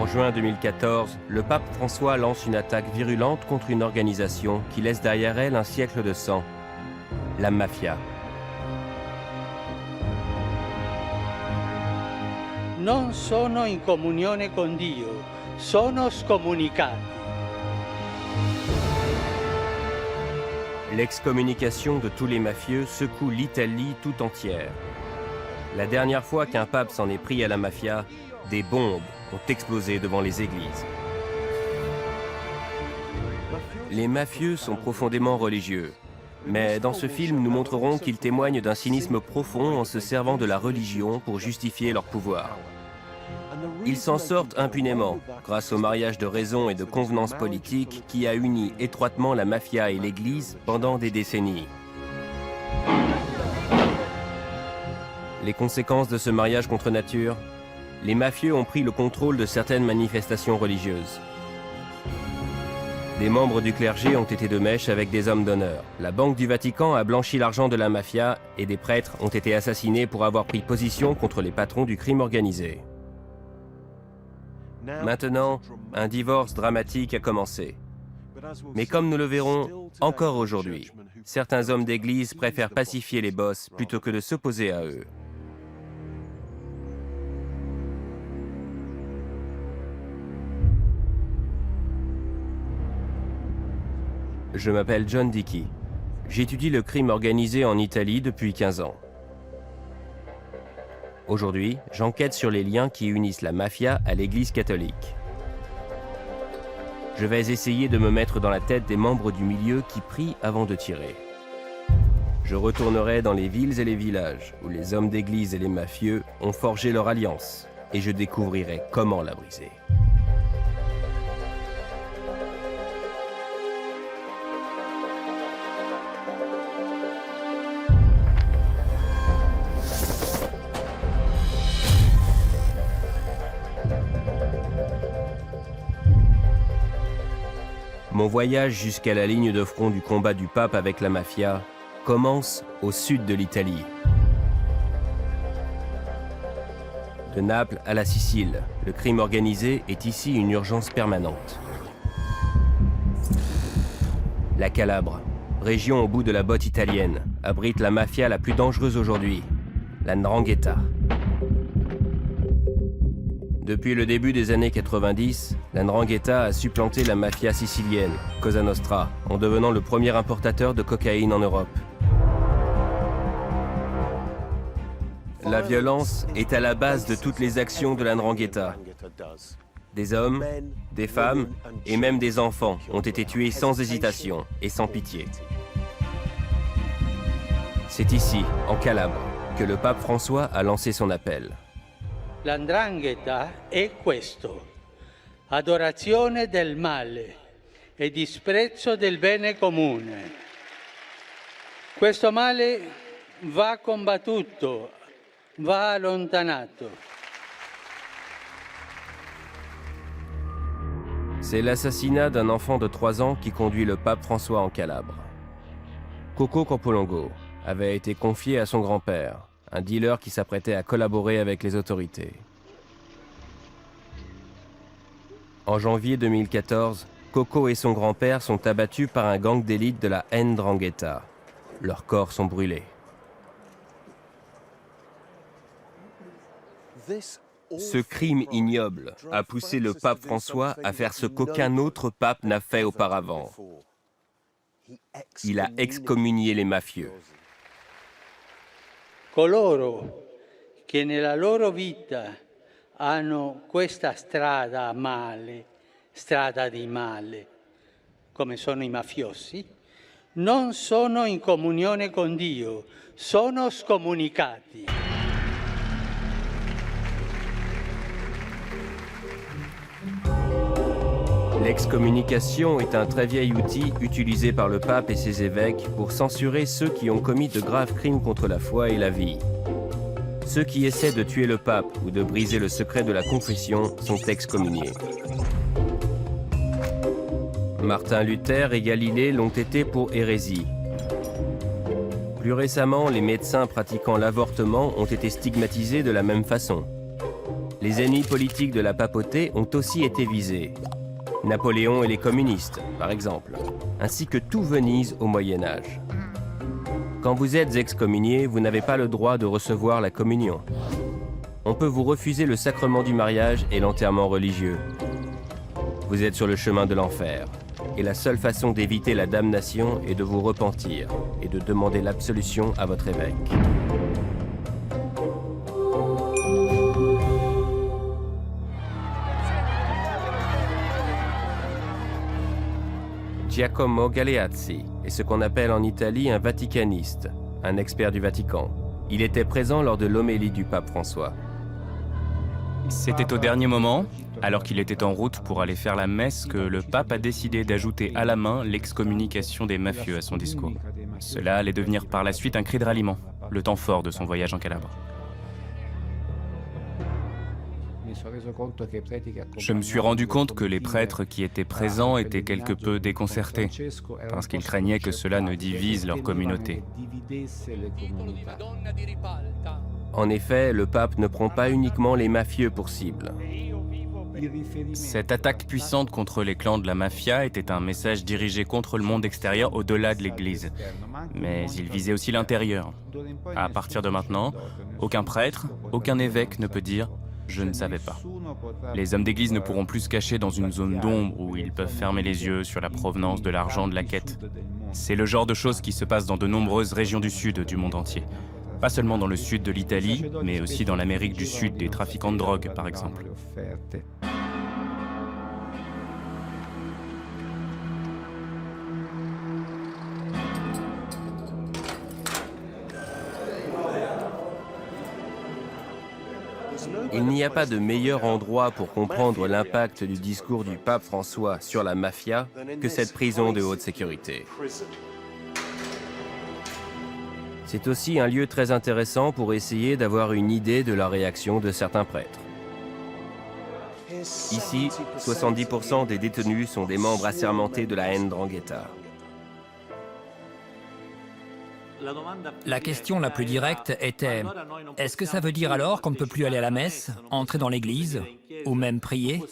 juin 2014, le pape François lance une attaque virulente contre une organisation qui laisse derrière elle un siècle de sang, la mafia. Non sono in comunione con Dio, sono scomunicati. L'excommunication de tous les mafieux secoue l'Italie tout entière. La dernière fois qu'un pape s'en est pris à la mafia, des bombes ont explosé devant les églises. Les mafieux sont profondément religieux. Mais dans ce film, nous montrerons qu'ils témoignent d'un cynisme profond en se servant de la religion pour justifier leur pouvoir. Ils s'en sortent impunément, grâce au mariage de raison et de convenance politique qui a uni étroitement la mafia et l'Église pendant des décennies. Les conséquences de ce mariage contre nature? Les mafieux ont pris le contrôle de certaines manifestations religieuses. Des membres du clergé ont été de mèche avec des hommes d'honneur. La Banque du Vatican a blanchi l'argent de la mafia et des prêtres ont été assassinés pour avoir pris position contre les patrons du crime organisé. Maintenant, un divorce dramatique a commencé. Mais comme nous le verrons encore aujourd'hui, certains hommes d'église préfèrent pacifier les boss plutôt que de s'opposer à eux. Je m'appelle John Dickey. J'étudie le crime organisé en Italie depuis 15 ans. Aujourd'hui, j'enquête sur les liens qui unissent la mafia à l'Église catholique. Je vais essayer de me mettre dans la tête des membres du milieu qui prient avant de tirer. Je retournerai dans les villes et les villages où les hommes d'église et les mafieux ont forgé leur alliance et je découvrirai comment la briser. Mon voyage jusqu'à la ligne de front du combat du pape avec la mafia commence au sud de l'Italie. De Naples à la Sicile, le crime organisé est ici une urgence permanente. La Calabre, région au bout de la botte italienne, abrite la mafia la plus dangereuse aujourd'hui, la 'Ndrangheta. Depuis le début des années 90, la 'Ndrangheta a supplanté la mafia sicilienne, Cosa Nostra, en devenant le premier importateur de cocaïne en Europe. La violence est à la base de toutes les actions de la 'Ndrangheta. Des hommes, des femmes et même des enfants ont été tués sans hésitation et sans pitié. C'est ici, en Calabre, que le pape François a lancé son appel. La 'Ndrangheta è questo: adorazione del male e disprezzo del bene comune. Questo male va combattuto, va allontanato. C'est l'assassinat d'un enfant de 3 ans qui conduit le pape François en Calabre. Coco Campolongo avait été confié à son grand-père, un dealer qui s'apprêtait à collaborer avec les autorités. En janvier 2014, Coco et son grand-père sont abattus par un gang d'élite de la 'Ndrangheta. Leurs corps sont brûlés. Ce crime ignoble a poussé le pape François à faire ce qu'aucun autre pape n'a fait auparavant. Il a excommunié les mafieux. Coloro che nella loro vita hanno questa strada a male, strada di male, come sono i mafiosi, non sono in comunione con Dio, sono scomunicati. L'excommunication est un très vieil outil utilisé par le pape et ses évêques pour censurer ceux qui ont commis de graves crimes contre la foi et la vie. Ceux qui essaient de tuer le pape ou de briser le secret de la confession sont excommuniés. Martin Luther et Galilée l'ont été pour hérésie. Plus récemment, les médecins pratiquant l'avortement ont été stigmatisés de la même façon. Les ennemis politiques de la papauté ont aussi été visés. Napoléon et les communistes, par exemple, ainsi que tout Venise au Moyen-Âge. Quand vous êtes excommunié, vous n'avez pas le droit de recevoir la communion. On peut vous refuser le sacrement du mariage et l'enterrement religieux. Vous êtes sur le chemin de l'enfer, et la seule façon d'éviter la damnation est de vous repentir et de demander l'absolution à votre évêque. Giacomo Galeazzi est ce qu'on appelle en Italie un vaticaniste, un expert du Vatican. Il était présent lors de l'homélie du pape François. C'était au dernier moment, alors qu'il était en route pour aller faire la messe, que le pape a décidé d'ajouter à la main l'excommunication des mafieux à son discours. Cela allait devenir par la suite un cri de ralliement, le temps fort de son voyage en Calabre. Je me suis rendu compte que les prêtres qui étaient présents étaient quelque peu déconcertés, parce qu'ils craignaient que cela ne divise leur communauté. En effet, le pape ne prend pas uniquement les mafieux pour cible. Cette attaque puissante contre les clans de la mafia était un message dirigé contre le monde extérieur au-delà de l'Église. Mais il visait aussi l'intérieur. À partir de maintenant, aucun prêtre, aucun évêque ne peut dire « je ne savais pas ». Les hommes d'Église ne pourront plus se cacher dans une zone d'ombre où ils peuvent fermer les yeux sur la provenance de l'argent de la quête. C'est le genre de choses qui se passent dans de nombreuses régions du sud du monde entier. Pas seulement dans le sud de l'Italie, mais aussi dans l'Amérique du Sud des trafiquants de drogue, par exemple. Il n'y a pas de meilleur endroit pour comprendre l'impact du discours du pape François sur la mafia que cette prison de haute sécurité. C'est aussi un lieu très intéressant pour essayer d'avoir une idée de la réaction de certains prêtres. Ici, 70% des détenus sont des membres assermentés de la 'Ndrangheta. La question la plus directe était « Est-ce que ça veut dire alors qu'on ne peut plus aller à la messe, entrer dans l'église, ou même prier ?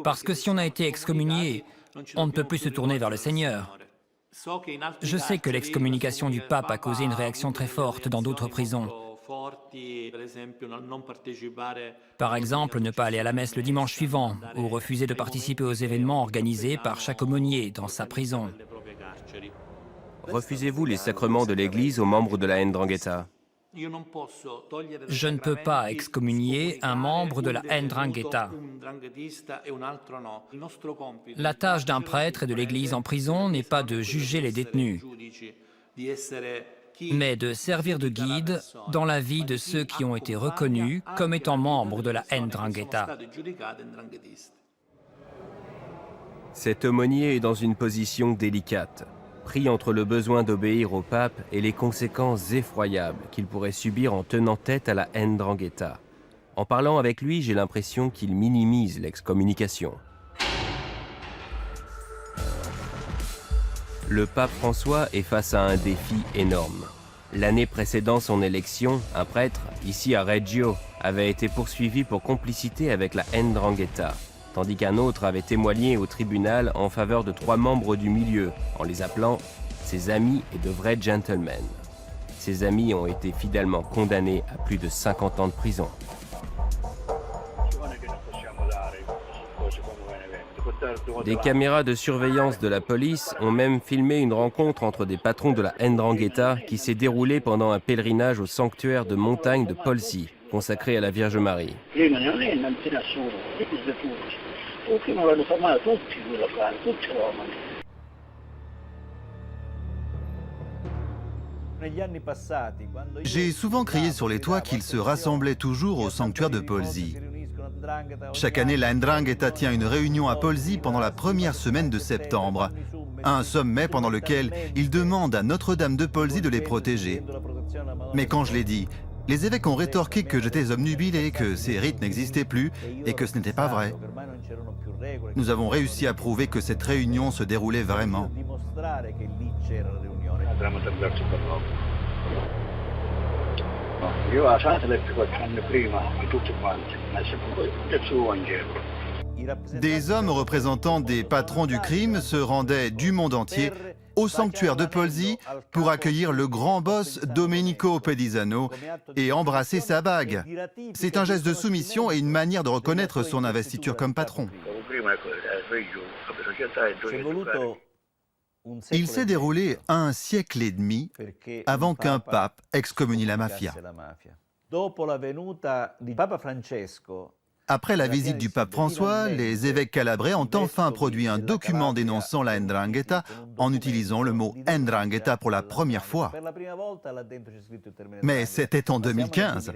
Parce que si on a été excommunié, on ne peut plus se tourner vers le Seigneur. » Je sais que l'excommunication du pape a causé une réaction très forte dans d'autres prisons. Par exemple, ne pas aller à la messe le dimanche suivant ou refuser de participer aux événements organisés par chaque aumônier dans sa prison. Refusez-vous les sacrements de l'Église aux membres de la 'Ndrangheta? Je ne peux pas excommunier un membre de la 'Ndrangheta. La tâche d'un prêtre et de l'Église en prison n'est pas de juger les détenus, mais de servir de guide dans la vie de ceux qui ont été reconnus comme étant membres de la 'Ndrangheta. Cet aumônier est dans une position délicate, pris entre le besoin d'obéir au pape et les conséquences effroyables qu'il pourrait subir en tenant tête à la 'Ndrangheta. En parlant avec lui, j'ai l'impression qu'il minimise l'excommunication. Le pape François est face à un défi énorme. L'année précédant son élection, un prêtre, ici à Reggio, avait été poursuivi pour complicité avec la 'Ndrangheta, tandis qu'un autre avait témoigné au tribunal en faveur de 3 membres du milieu, en les appelant ses amis et de vrais gentlemen. Ces amis ont été fidèlement condamnés à plus de 50 ans de prison. Des caméras de surveillance de la police ont même filmé une rencontre entre des patrons de la 'Ndrangheta qui s'est déroulée pendant un pèlerinage au sanctuaire de montagne de Polsi, consacré à la Vierge Marie. J'ai souvent crié sur les toits qu'ils se rassemblaient toujours au sanctuaire de Polsi. Chaque année, la 'Ndrangheta tient une réunion à Polsi pendant la première semaine de septembre. Un sommet pendant lequel ils demandent à Notre-Dame de Polsi de les protéger. Mais quand je l'ai dit, les évêques ont rétorqué que j'étais obnubilé, que ces rites n'existaient plus et que ce n'était pas vrai. Nous avons réussi à prouver que cette réunion se déroulait vraiment. Io la Santa l'ebbi 4 anni prima di tutti quanti, ma è sempre del suo Vangelo. Des hommes représentant des patrons du crime se rendaient du monde entier au sanctuaire de Polsi pour accueillir le grand boss Domenico Pedisano et embrasser sa bague. C'est un geste de soumission et une manière de reconnaître son investiture comme patron. Il s'est déroulé 1 siècle et demi avant qu'un pape excommunie la mafia. Après la visite du pape François, les évêques calabrais ont enfin produit un document dénonçant la 'ndrangheta en utilisant le mot 'ndrangheta pour la première fois. Mais c'était en 2015.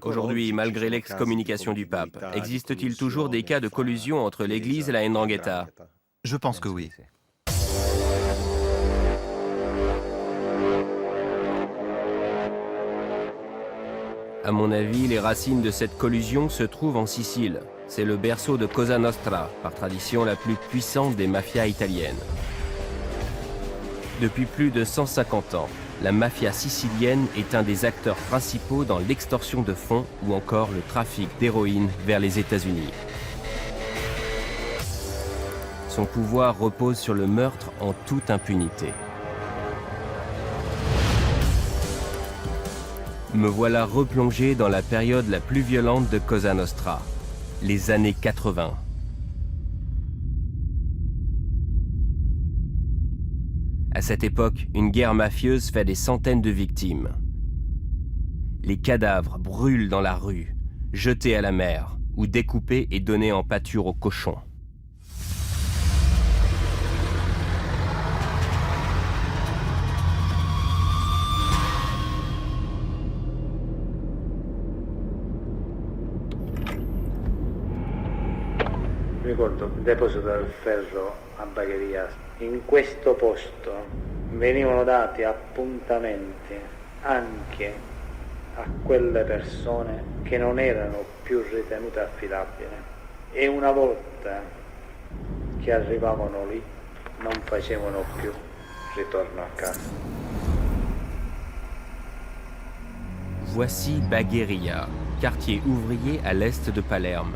Aujourd'hui, malgré l'excommunication du pape, existe-t-il toujours des cas de collusion entre l'Église et la 'ndrangheta? Je pense que oui. À mon avis, les racines de cette collusion se trouvent en Sicile. C'est le berceau de Cosa Nostra, par tradition la plus puissante des mafias italiennes. Depuis plus de 150 ans, la mafia sicilienne est un des acteurs principaux dans l'extorsion de fonds ou encore le trafic d'héroïne vers les États-Unis. Son pouvoir repose sur le meurtre en toute impunité. Me voilà replongé dans la période la plus violente de Cosa Nostra, les années 80. À cette époque, une guerre mafieuse fait des centaines de victimes. Les cadavres brûlent dans la rue, jetés à la mer ou découpés et donnés en pâture aux cochons. Ricordo il deposito del ferro a Bagheria. In questo posto venivano dati appuntamenti anche a quelle persone che non erano più ritenute affidabili e una volta che arrivavano lì non facevano più ritorno a casa. Voici Bagheria, quartier ouvrier à l'est de Palerme.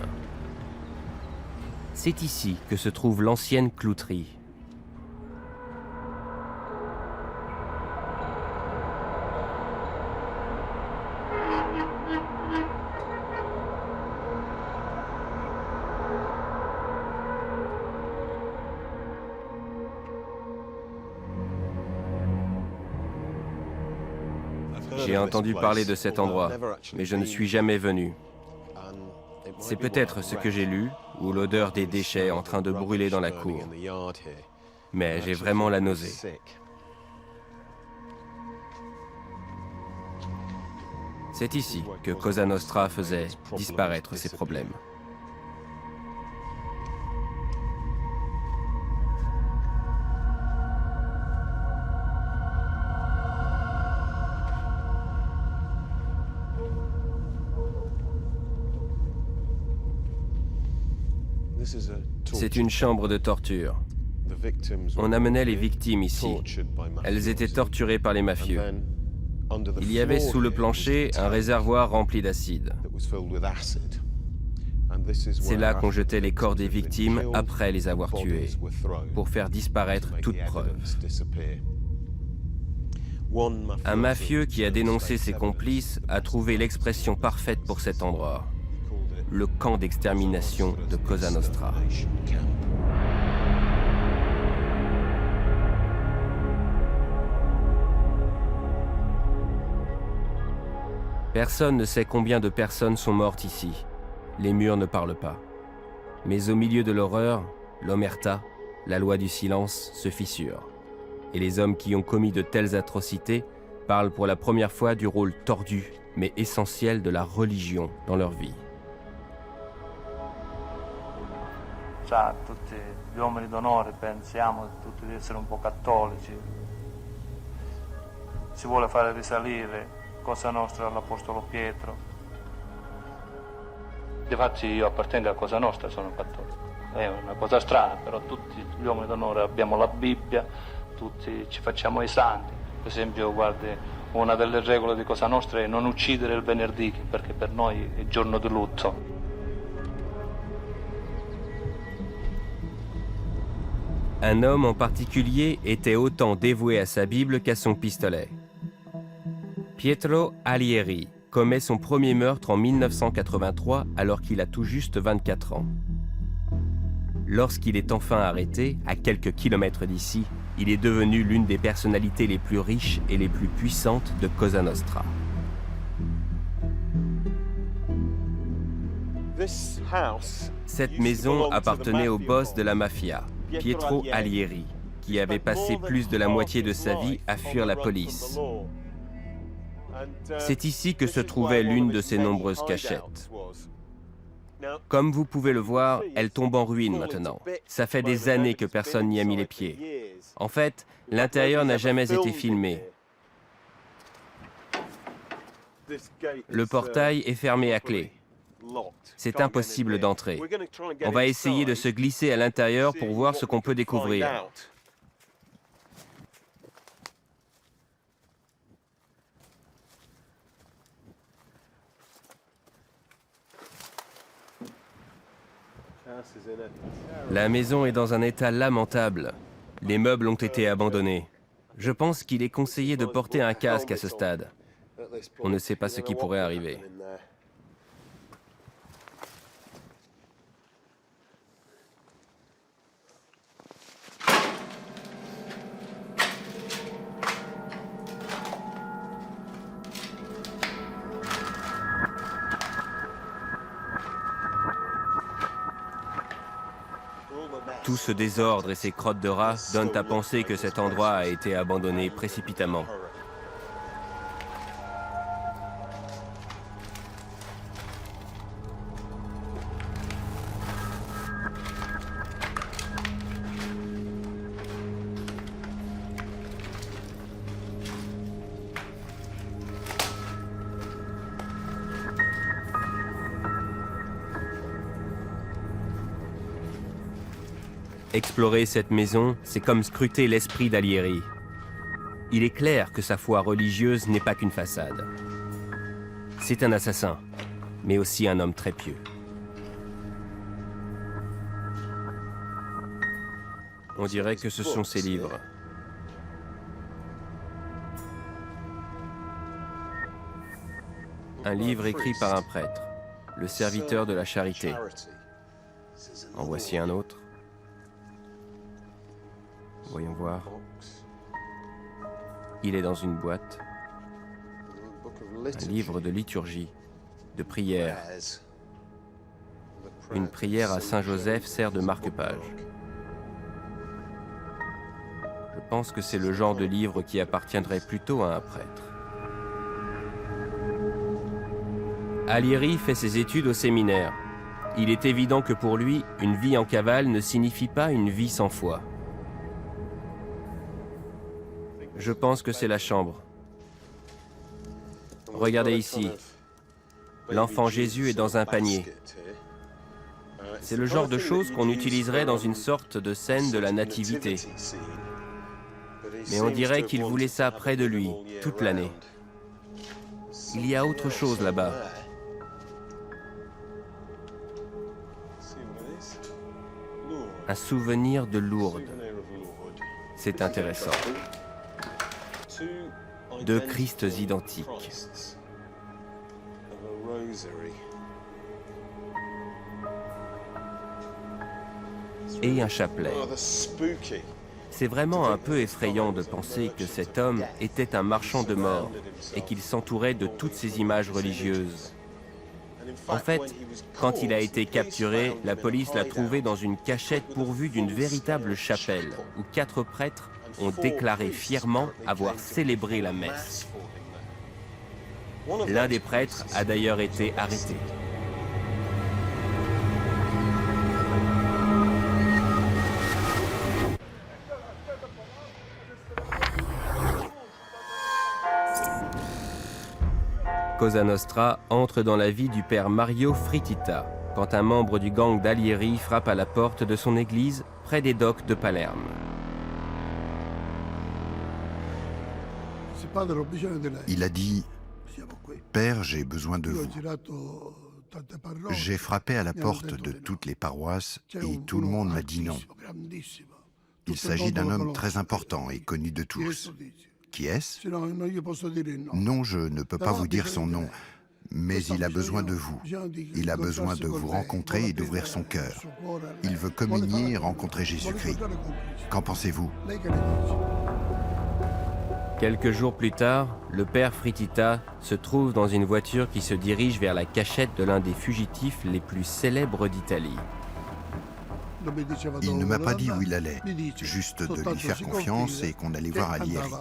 C'est ici que se trouve l'ancienne clouterie. J'ai entendu parler de cet endroit, mais je ne suis jamais venu. C'est peut-être ce que j'ai lu, ou l'odeur des déchets en train de brûler dans la cour. Mais j'ai vraiment la nausée. C'est ici que Cosa Nostra faisait disparaître ses problèmes. C'est une chambre de torture. On amenait les victimes ici. Elles étaient torturées par les mafieux. Il y avait sous le plancher un réservoir rempli d'acide. C'est là qu'on jetait les corps des victimes après les avoir tuées, pour faire disparaître toute preuve. Un mafieux qui a dénoncé ses complices a trouvé l'expression parfaite pour cet endroit. Le camp d'extermination de Cosa Nostra. Personne ne sait combien de personnes sont mortes ici. Les murs ne parlent pas. Mais au milieu de l'horreur, l'omerta, la loi du silence, se fissure. Et les hommes qui ont commis de telles atrocités parlent pour la première fois du rôle tordu, mais essentiel de la religion dans leur vie. Tutti gli uomini d'onore pensiamo tutti di essere un po' cattolici. Si vuole fare risalire Cosa Nostra all'Apostolo Pietro. Difatti io appartengo a Cosa Nostra, sono cattolico. È una cosa strana, però tutti gli uomini d'onore abbiamo la Bibbia, tutti ci facciamo i santi. Per esempio, guardi Una delle regole di Cosa Nostra è non uccidere il venerdì, perché per noi è giorno di lutto. Un homme en particulier était autant dévoué à sa Bible qu'à son pistolet. Pietro Alieri commet son premier meurtre en 1983 alors qu'il a tout juste 24 ans. Lorsqu'il est enfin arrêté, à quelques kilomètres d'ici, il est devenu l'une des personnalités les plus riches et les plus puissantes de Cosa Nostra. Cette maison appartenait au boss de la mafia, Pietro Alieri, qui avait passé plus de la moitié de sa vie à fuir la police. C'est ici que se trouvait l'une de ses nombreuses cachettes. Comme vous pouvez le voir, elle tombe en ruine maintenant. Ça fait des années que personne n'y a mis les pieds. En fait, l'intérieur n'a jamais été filmé. Le portail est fermé à clé. C'est impossible d'entrer. On va essayer de se glisser à l'intérieur pour voir ce qu'on peut découvrir. La maison est dans un état lamentable. Les meubles ont été abandonnés. Je pense qu'il est conseillé de porter un casque à ce stade. On ne sait pas ce qui pourrait arriver. Tout ce désordre et ces crottes de rats donnent à penser que cet endroit a été abandonné précipitamment. Explorer cette maison, c'est comme scruter l'esprit d'Alieri. Il est clair que sa foi religieuse n'est pas qu'une façade. C'est un assassin, mais aussi un homme très pieux. On dirait que ce sont ses livres. Un livre écrit par un prêtre, le serviteur de la charité. En voici un autre. Voyons voir. Il est dans une boîte. Un livre de liturgie, de prière. Une prière à Saint Joseph sert de marque-page. Je pense que c'est le genre de livre qui appartiendrait plutôt à un prêtre. Alieri fait ses études au séminaire. Il est évident que pour lui, une vie en cavale ne signifie pas une vie sans foi. Je pense que c'est la chambre. Regardez ici. L'enfant Jésus est dans un panier. C'est le genre de choses qu'on utiliserait dans une sorte de scène de la nativité. Mais on dirait qu'il voulait ça près de lui, toute l'année. Il y a autre chose là-bas. Un souvenir de Lourdes. C'est intéressant. Deux Christs identiques. Et un chapelet. C'est vraiment un peu effrayant de penser que cet homme était un marchand de mort et qu'il s'entourait de toutes ces images religieuses. En fait, quand il a été capturé, la police l'a trouvé dans une cachette pourvue d'une véritable chapelle où 4 prêtres ont déclaré fièrement avoir célébré la messe. L'un des prêtres a d'ailleurs été arrêté. Cosa Nostra entre dans la vie du père Mario Fritita, quand un membre du gang d'Alieri frappe à la porte de son église près des docks de Palerme. Il a dit « Père, j'ai besoin de vous. J'ai frappé à la porte de toutes les paroisses et tout le monde m'a dit non. Il s'agit d'un homme très important et connu de tous. Qui est-ce? Non, je ne peux pas vous dire son nom, mais il a besoin de vous. Il a besoin de vous rencontrer et d'ouvrir son cœur. Il veut communier et rencontrer Jésus-Christ. Qu'en pensez-vous? » Quelques jours plus tard, le père Fritita se trouve dans une voiture qui se dirige vers la cachette de l'un des fugitifs les plus célèbres d'Italie. Il ne m'a pas dit où il allait, juste de lui faire confiance et qu'on allait voir Alieri.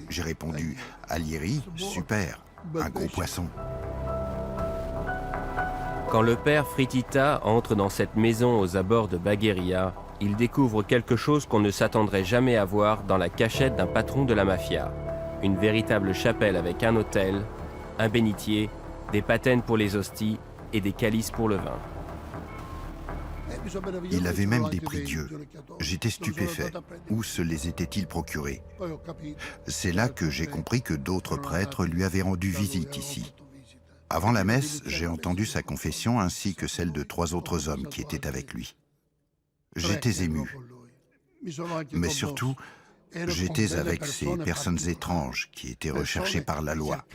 J'ai répondu « Alieri, super, un gros poisson. » Quand le père Fritita entre dans cette maison aux abords de Bagheria, il découvre quelque chose qu'on ne s'attendrait jamais à voir dans la cachette d'un patron de la mafia. Une véritable chapelle avec un autel, un bénitier, des patènes pour les hosties et des calices pour le vin. Il avait même des prie-dieux. J'étais stupéfait. Où se les était-il procurés? C'est là que j'ai compris que d'autres prêtres lui avaient rendu visite ici. Avant la messe, j'ai entendu sa confession ainsi que celle de 3 autres hommes qui étaient avec lui. J'étais ému. Mais surtout, j'étais avec ces personnes étranges qui étaient recherchées par la loi.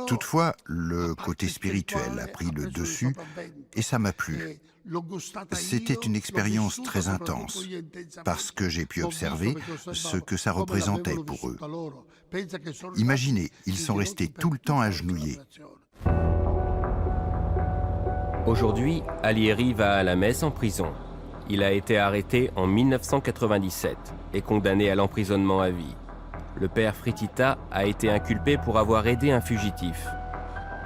Toutefois, le côté spirituel a pris le dessus et ça m'a plu. C'était une expérience très intense parce que j'ai pu observer ce que ça représentait pour eux. Imaginez, ils sont restés tout le temps agenouillés. Aujourd'hui, Alieri va à la messe en prison. Il a été arrêté en 1997 et condamné à l'emprisonnement à vie. Le père Fritita a été inculpé pour avoir aidé un fugitif.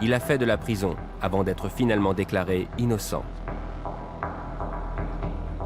Il a fait de la prison avant d'être finalement déclaré innocent.